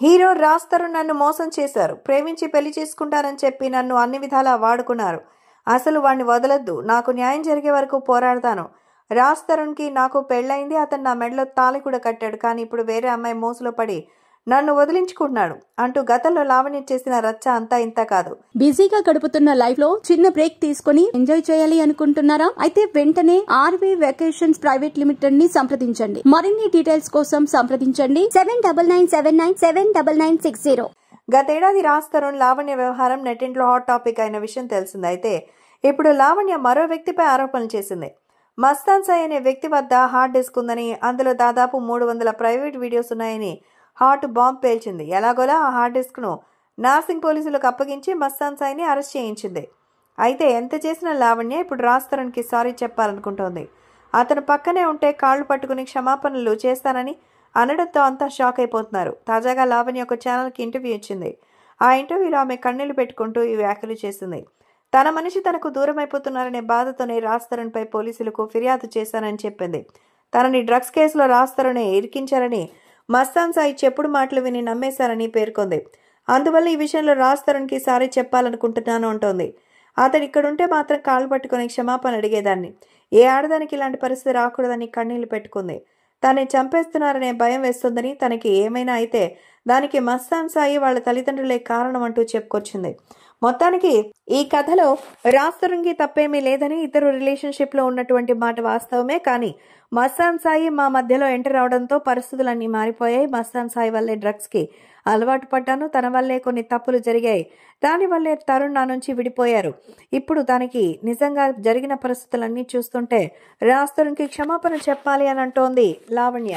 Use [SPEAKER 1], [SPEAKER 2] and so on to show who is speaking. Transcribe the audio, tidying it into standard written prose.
[SPEAKER 1] Hero Raj Tarun నన్ను మోసం చేశారు. ప్రేమించి పెళ్లి చేసుకుంటారని చెప్పి నన్ను అన్ని విధాలా వాడుకున్నారు. అసలు వాణ్ణి వదలొద్దు. నాకు న్యాయం జరిగే వరకు పోరాడతాను. రాజ్ తరుణ్కి నాకు పెళ్ళైంది. అతను నా మెడలో తాళి కూడా కట్టాడు. కానీ ఇప్పుడు వేరే అమ్మాయి మోసలో పడి నన్ను వదిలించుకుంటున్నాడు అంటూ గతంలో లావణ్య చేసిన రచ్చ అంతా ఇంత కాదు.
[SPEAKER 2] బిజీగా గడుపుతున్న లైఫ్ లో చిన్న బ్రేక్ తీసుకుని ఎంజాయ్ చేయాలి అనుకుంటున్నారా? అయితే వెంటనే ఆర్వీ వెకేషన్స్ ప్రైవేట్ లిమిటెడ్ ని సంప్రదించండి. మరిన్ని డీటెయిల్స్ కోసం సంప్రదించండి 7997979960.
[SPEAKER 1] గతేడాది రాజ్ తరుణ్ లావణ్య వ్యవహారం నెట్టింట్లో హాట్ టాపిక్ అయిన విషయం తెలిసింది. అయితే ఇప్పుడు లావణ్య మరో వ్యక్తిపై ఆరోపణలు చేసింది. మస్తాన్ సాయి అనే వ్యక్తి వద్ద హార్డ్ డిస్క్ ఉందని, అందులో దాదాపు 300 ప్రైవేట్ వీడియోస్ ఉన్నాయని హాట్ బాంబ్ పేల్చింది. ఎలాగోలా ఆ హార్డ్ డిస్క్ ను నార్సింగ్ పోలీసులకు అప్పగించి మస్తాన్ సాయిని అరెస్ట్ చేయించింది. అయితే ఎంత చేసిన లావణ్య ఇప్పుడు రాజ్ తరుణ్ కి సారీ చెప్పాలనుకుంటోంది. అతను పక్కనే ఉంటే కాళ్లు పట్టుకుని క్షమాపణలు చేస్తానని అనడంతో అంతా షాక్ అయిపోతున్నారు. తాజాగా లావణ్య ఒక ఛానల్ కి ఇంటర్వ్యూ ఇచ్చింది. ఆ ఇంటర్వ్యూలో ఆమె కన్నీళ్లు పెట్టుకుంటూ ఈ వ్యాఖ్యలు చేసింది. తన మనిషి తనకు దూరం అయిపోతున్నారనే బాధతోనే రాజ్ తరుణ్ పై పోలీసులకు ఫిర్యాదు చేశానని చెప్పింది. తనని డ్రగ్స్ కేసులో రాజ్ తరుణ్ ఇరికించారని, మస్తాన్ సాయి చెప్పుడు మాటలు విని నమ్మేశారని పేర్కొంది. అందువల్ల ఈ విషయంలో రాజ్ తరుణ్ కి సారీ చెప్పాలనుకుంటున్నాను అంటోంది. అతడు ఇక్కడుంటే మాత్రం కాళ్ళు పట్టుకుని క్షమాపణ అడిగేదాన్ని. ఏ ఆడదానికి ఇలాంటి పరిస్థితి రాకూడదని కన్నీళ్లు పెట్టుకుంది. తనని చంపేస్తున్నారనే భయం వేస్తుందని, తనకి ఏమైనా అయితే దానికి మస్తాన్ సాయి వాళ్ళ తల్లిదండ్రులే కారణం అంటూ చెప్పుకొచ్చింది. మొత్తానికి ఈ కథలో రాజ్ తరుణ్ కి తప్పేమీ లేదని, ఇద్దరు రిలేషన్షిప్ లో ఉన్నటువంటి మాట వాస్తవమే. కానీ మస్తాన్ సాయి మా మధ్యలో ఎంటర్ అవడంతో పరిస్థితులన్నీ మారిపోయాయి. మస్తాన్ సాయి వల్లే డ్రగ్స్ కి అలవాటు పడ్డాను. తన వల్లే కొన్ని తప్పులు జరిగాయి. దాని వల్లే తరుణ్ నా నుంచి విడిపోయారు. ఇప్పుడు తనకి నిజంగా జరిగిన పరిస్థితులన్నీ చూస్తుంటే రాజ్ తరుణ్ కి క్షమాపణ చెప్పాలి అని అంటోంది లావణ్య.